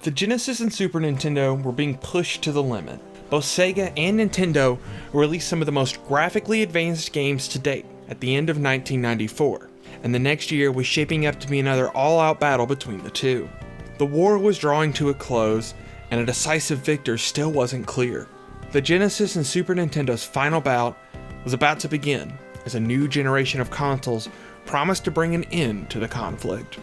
The Genesis and Super Nintendo were being pushed to the limit. Both Sega and Nintendo released some of the most graphically advanced games to date at the end of 1994, and the next year was shaping up to be another all-out battle between the two. The war was drawing to a close, and a decisive victor still wasn't clear. The Genesis and Super Nintendo's final bout was about to begin, as a new generation of consoles promised to bring an end to the conflict.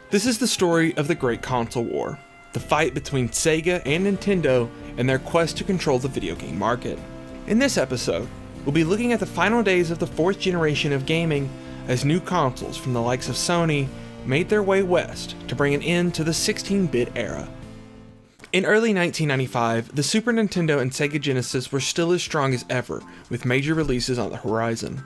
This is the story of the Great Console War, the fight between Sega and Nintendo in their quest to control the video game market. In this episode, we'll be looking at the final days of the fourth generation of gaming as new consoles from the likes of Sony made their way west to bring an end to the 16-bit era. In early 1995, the Super Nintendo and Sega Genesis were still as strong as ever, with major releases on the horizon.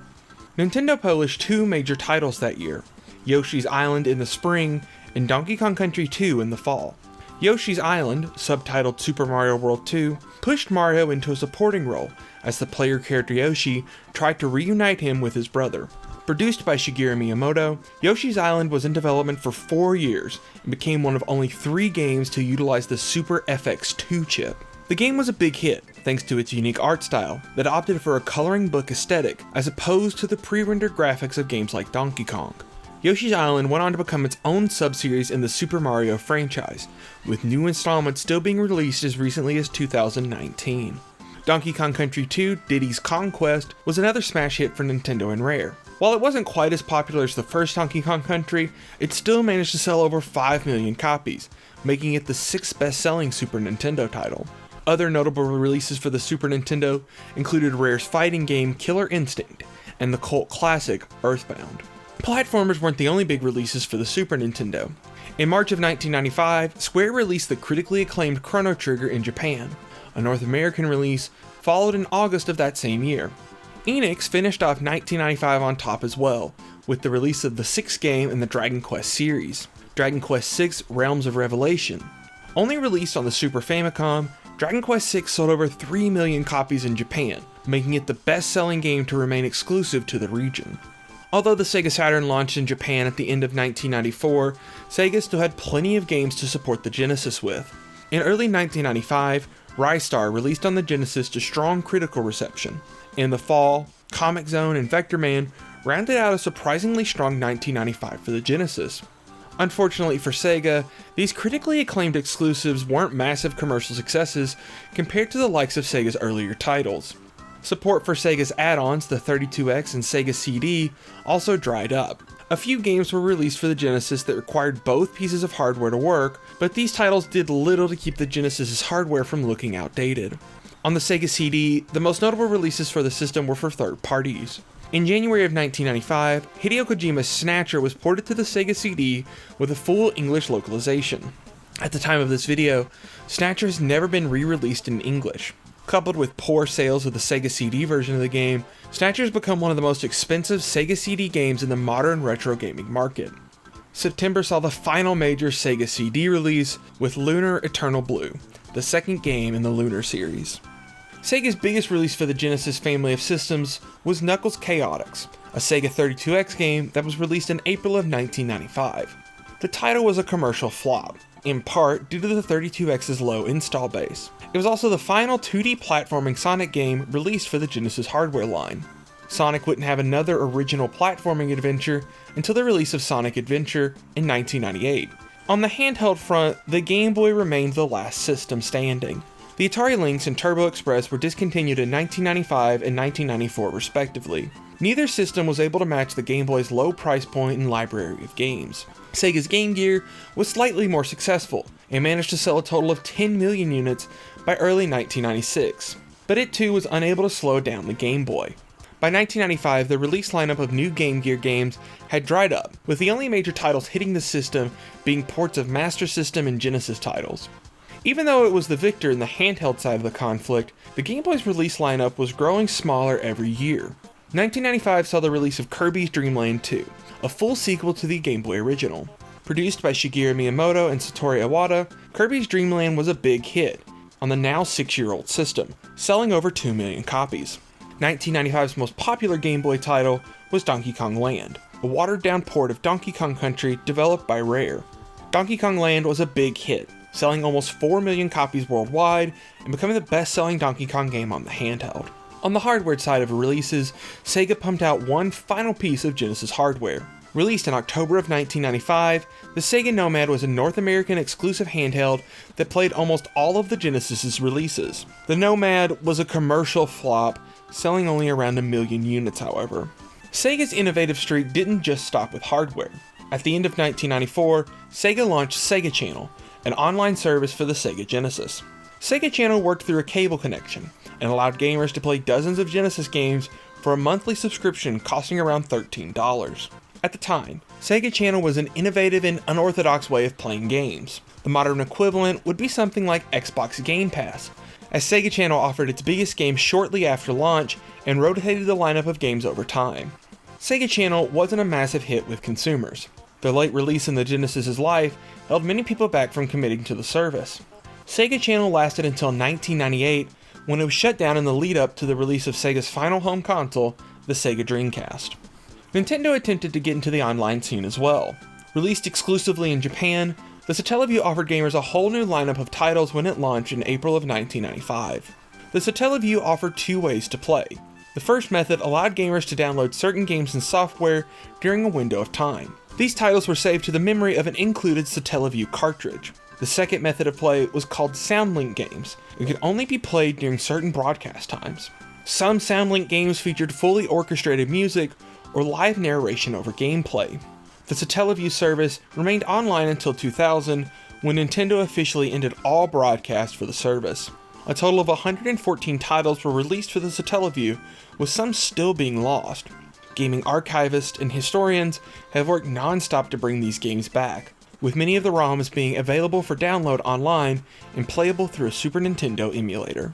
Nintendo published two major titles that year, Yoshi's Island in the spring and Donkey Kong Country 2 in the fall. Yoshi's Island, subtitled Super Mario World 2, pushed Mario into a supporting role as the player character Yoshi tried to reunite him with his brother. Produced by Shigeru Miyamoto, Yoshi's Island was in development for 4 years and became one of only 3 games to utilize the Super FX2 chip. The game was a big hit thanks to its unique art style that opted for a coloring book aesthetic as opposed to the pre-rendered graphics of games like Donkey Kong. Yoshi's Island went on to become its own sub-series in the Super Mario franchise, with new installments still being released as recently as 2019. Donkey Kong Country 2 Diddy's Kong Quest was another smash hit for Nintendo and Rare. While it wasn't quite as popular as the first Donkey Kong Country, it still managed to sell over 5 million copies, making it the 6th best-selling Super Nintendo title. Other notable releases for the Super Nintendo included Rare's fighting game Killer Instinct and the cult classic Earthbound. Platformers weren't the only big releases for the Super Nintendo. In March of 1995, Square released the critically acclaimed Chrono Trigger in Japan. A North American release followed in August of that same year. Enix finished off 1995 on top as well, with the release of the 6th game in the Dragon Quest series, Dragon Quest VI Realms of Revelation. Only released on the Super Famicom, Dragon Quest VI sold over 3 million copies in Japan, making it the best-selling game to remain exclusive to the region. Although the Sega Saturn launched in Japan at the end of 1994, Sega still had plenty of games to support the Genesis with. In early 1995, Rystar released on the Genesis to strong critical reception. In the fall, Comic Zone and Vector Man rounded out a surprisingly strong 1995 for the Genesis. Unfortunately for Sega, these critically acclaimed exclusives weren't massive commercial successes compared to the likes of Sega's earlier titles. Support for Sega's add-ons, the 32X and Sega CD, also dried up. A few games were released for the Genesis that required both pieces of hardware to work, but these titles did little to keep the Genesis's hardware from looking outdated. On the Sega CD, the most notable releases for the system were for third parties. In January of 1995, Hideo Kojima's Snatcher was ported to the Sega CD with a full English localization. At the time of this video, Snatcher has never been re-released in English. Coupled with poor sales of the Sega CD version of the game, Snatcher has become one of the most expensive Sega CD games in the modern retro gaming market. September saw the final major Sega CD release with Lunar Eternal Blue, the second game in the Lunar series. Sega's biggest release for the Genesis family of systems was Knuckles Chaotix, a Sega 32X game that was released in April of 1995. The title was a commercial flop, in part due to the 32X's low install base. It was also the final 2D platforming Sonic game released for the Genesis hardware line. Sonic wouldn't have another original platforming adventure until the release of Sonic Adventure in 1998. On the handheld front, the Game Boy remained the last system standing. The Atari Lynx and Turbo Express were discontinued in 1995 and 1994 respectively. Neither system was able to match the Game Boy's low price point and library of games. Sega's Game Gear was slightly more successful and managed to sell a total of 10 million units by early 1996, but it too was unable to slow down the Game Boy. By 1995, the release lineup of new Game Gear games had dried up, with the only major titles hitting the system being ports of Master System and Genesis titles. Even though it was the victor in the handheld side of the conflict, the Game Boy's release lineup was growing smaller every year. 1995 saw the release of Kirby's Dream Land 2, a full sequel to the Game Boy original. Produced by Shigeru Miyamoto and Satoru Iwata, Kirby's Dream Land was a big hit on the now 6-year-old system, selling over 2 million copies. 1995's most popular Game Boy title was Donkey Kong Land, a watered-down port of Donkey Kong Country developed by Rare. Donkey Kong Land was a big hit, selling almost 4 million copies worldwide and becoming the best-selling Donkey Kong game on the handheld. On the hardware side of releases, Sega pumped out one final piece of Genesis hardware. Released in October of 1995, the Sega Nomad was a North American exclusive handheld that played almost all of the Genesis's releases. The Nomad was a commercial flop, selling only around 1 million units, however. Sega's innovative streak didn't just stop with hardware. At the end of 1994, Sega launched Sega Channel, an online service for the Sega Genesis. Sega Channel worked through a cable connection and allowed gamers to play dozens of Genesis games for a monthly subscription costing around $13. At the time, Sega Channel was an innovative and unorthodox way of playing games. The modern equivalent would be something like Xbox Game Pass, as Sega Channel offered its biggest games shortly after launch and rotated the lineup of games over time. Sega Channel wasn't a massive hit with consumers. Their late release in the Genesis's life held many people back from committing to the service. Sega Channel lasted until 1998, when it was shut down in the lead up to the release of Sega's final home console, the Sega Dreamcast. Nintendo attempted to get into the online scene as well. Released exclusively in Japan, the Satellaview offered gamers a whole new lineup of titles when it launched in April of 1995. The Satellaview offered two ways to play. The first method allowed gamers to download certain games and software during a window of time. These titles were saved to the memory of an included Satellaview cartridge. The second method of play was called Soundlink games and could only be played during certain broadcast times. Some Soundlink games featured fully orchestrated music or live narration over gameplay. The Satellaview service remained online until 2000, when Nintendo officially ended all broadcasts for the service. A total of 114 titles were released for the Satellaview, with some still being lost. Gaming archivists and historians have worked non-stop to bring these games back, with many of the ROMs being available for download online and playable through a Super Nintendo emulator.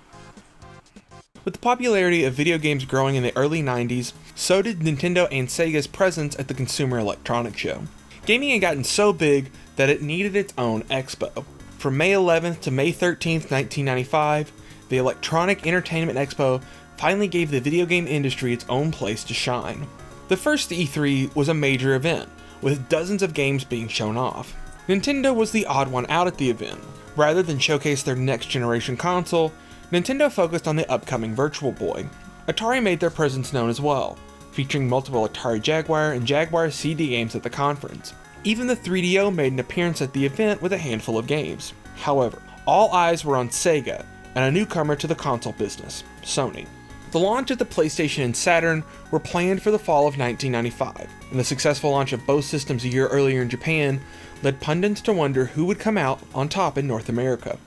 With the popularity of video games growing in the early 90s, so did Nintendo and Sega's presence at the Consumer Electronics Show. Gaming had gotten so big that it needed its own expo. From May 11th to May 13th, 1995, the Electronic Entertainment Expo finally gave the video game industry its own place to shine. The first E3 was a major event, with dozens of games being shown off. Nintendo was the odd one out at the event. Rather than showcase their next generation console, Nintendo focused on the upcoming Virtual Boy. Atari made their presence known as well, featuring multiple Atari Jaguar and Jaguar CD games at the conference. Even the 3DO made an appearance at the event with a handful of games. However, all eyes were on Sega and a newcomer to the console business, Sony. The launch of the PlayStation and Saturn were planned for the fall of 1995, and the successful launch of both systems a year earlier in Japan led pundits to wonder who would come out on top in North America.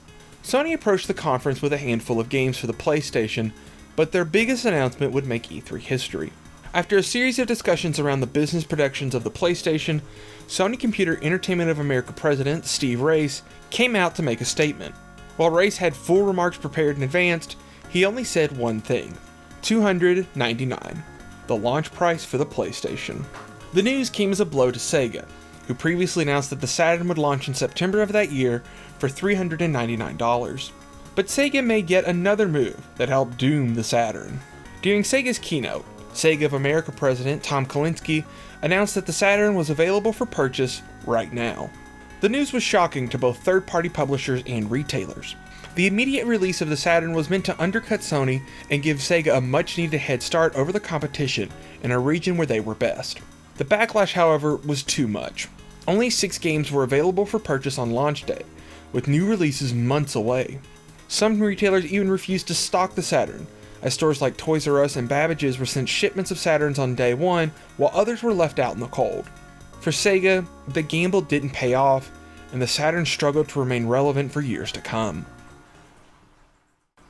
Sony approached the conference with a handful of games for the PlayStation, but their biggest announcement would make E3 history. After a series of discussions around the business productions of the PlayStation, Sony Computer Entertainment of America president Steve Race came out to make a statement. While Race had full remarks prepared in advance, he only said one thing: $299, the launch price for the PlayStation. The news came as a blow to Sega, who previously announced that the Saturn would launch in September of that year for $399. But Sega made yet another move that helped doom the Saturn. During Sega's keynote, Sega of America president Tom Kalinske announced that the Saturn was available for purchase right now. The news was shocking to both third-party publishers and retailers. The immediate release of the Saturn was meant to undercut Sony and give Sega a much-needed head start over the competition in a region where they were best. The backlash, however, was too much. Only 6 games were available for purchase on launch day, with new releases months away. Some retailers even refused to stock the Saturn, as stores like Toys R Us and Babbage's were sent shipments of Saturns on day one, while others were left out in the cold. For Sega, the gamble didn't pay off, and the Saturn struggled to remain relevant for years to come.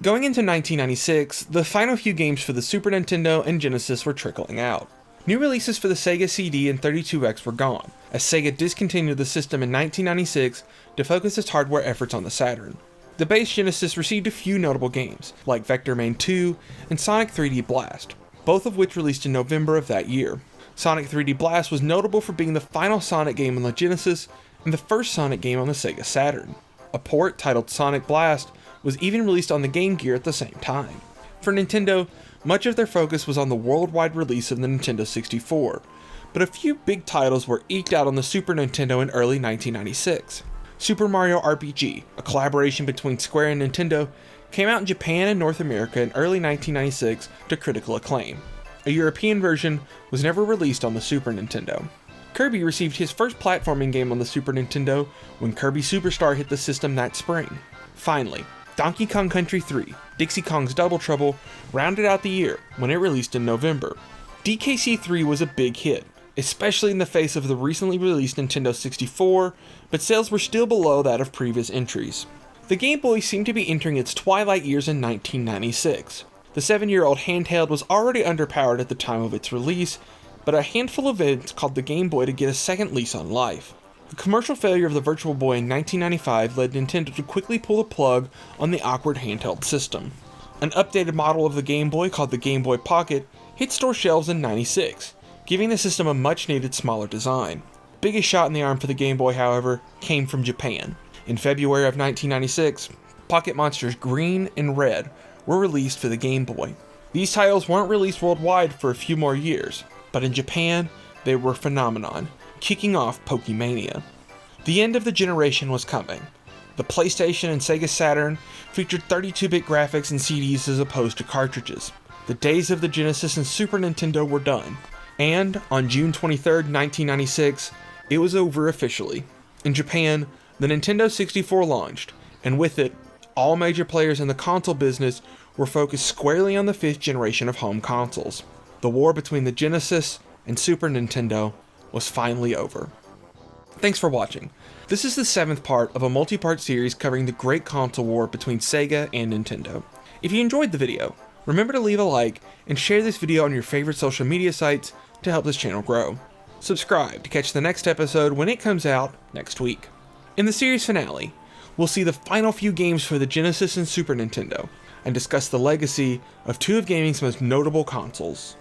Going into 1996, the final few games for the Super Nintendo and Genesis were trickling out. New releases for the Sega CD and 32X were gone, as Sega discontinued the system in 1996 to focus its hardware efforts on the Saturn. The base Genesis received a few notable games, like Vector Man 2 and Sonic 3D Blast, both of which released in November of that year. Sonic 3D Blast was notable for being the final Sonic game on the Genesis and the first Sonic game on the Sega Saturn. A port titled Sonic Blast was even released on the Game Gear at the same time. For Nintendo, much of their focus was on the worldwide release of the Nintendo 64, but a few big titles were eked out on the Super Nintendo in early 1996. Super Mario RPG, a collaboration between Square and Nintendo, came out in Japan and North America in early 1996 to critical acclaim. A European version was never released on the Super Nintendo. Kirby received his first platforming game on the Super Nintendo when Kirby Superstar hit the system that spring. Finally, Donkey Kong Country 3, Dixie Kong's Double Trouble, rounded out the year when it released in November. DKC 3 was a big hit, especially in the face of the recently released Nintendo 64, but sales were still below that of previous entries. The Game Boy seemed to be entering its twilight years in 1996. The 7-year-old handheld was already underpowered at the time of its release, but a handful of events called the Game Boy to get a second lease on life. The commercial failure of the Virtual Boy in 1995 led Nintendo to quickly pull the plug on the awkward handheld system. An updated model of the Game Boy called the Game Boy Pocket hit store shelves in 96, giving the system a much-needed smaller design. The biggest shot in the arm for the Game Boy, however, came from Japan. In February of 1996, Pocket Monsters Green and Red were released for the Game Boy. These titles weren't released worldwide for a few more years, but in Japan, they were a phenomenon, kicking off Pokemania. The end of the generation was coming. The PlayStation and Sega Saturn featured 32-bit graphics and CDs as opposed to cartridges. The days of the Genesis and Super Nintendo were done. And on June 23, 1996, it was over officially. In Japan, the Nintendo 64 launched, and with it, all major players in the console business were focused squarely on the 5th generation of home consoles. The war between the Genesis and Super Nintendo was finally over. Thanks for watching. This is the 7th part of a multi-part series covering the great console war between Sega and Nintendo. If you enjoyed the video, remember to leave a like and share this video on your favorite social media sites to help this channel grow. Subscribe to catch the next episode when it comes out next week. In the series finale, we'll see the final few games for the Genesis and Super Nintendo, and discuss the legacy of two of gaming's most notable consoles.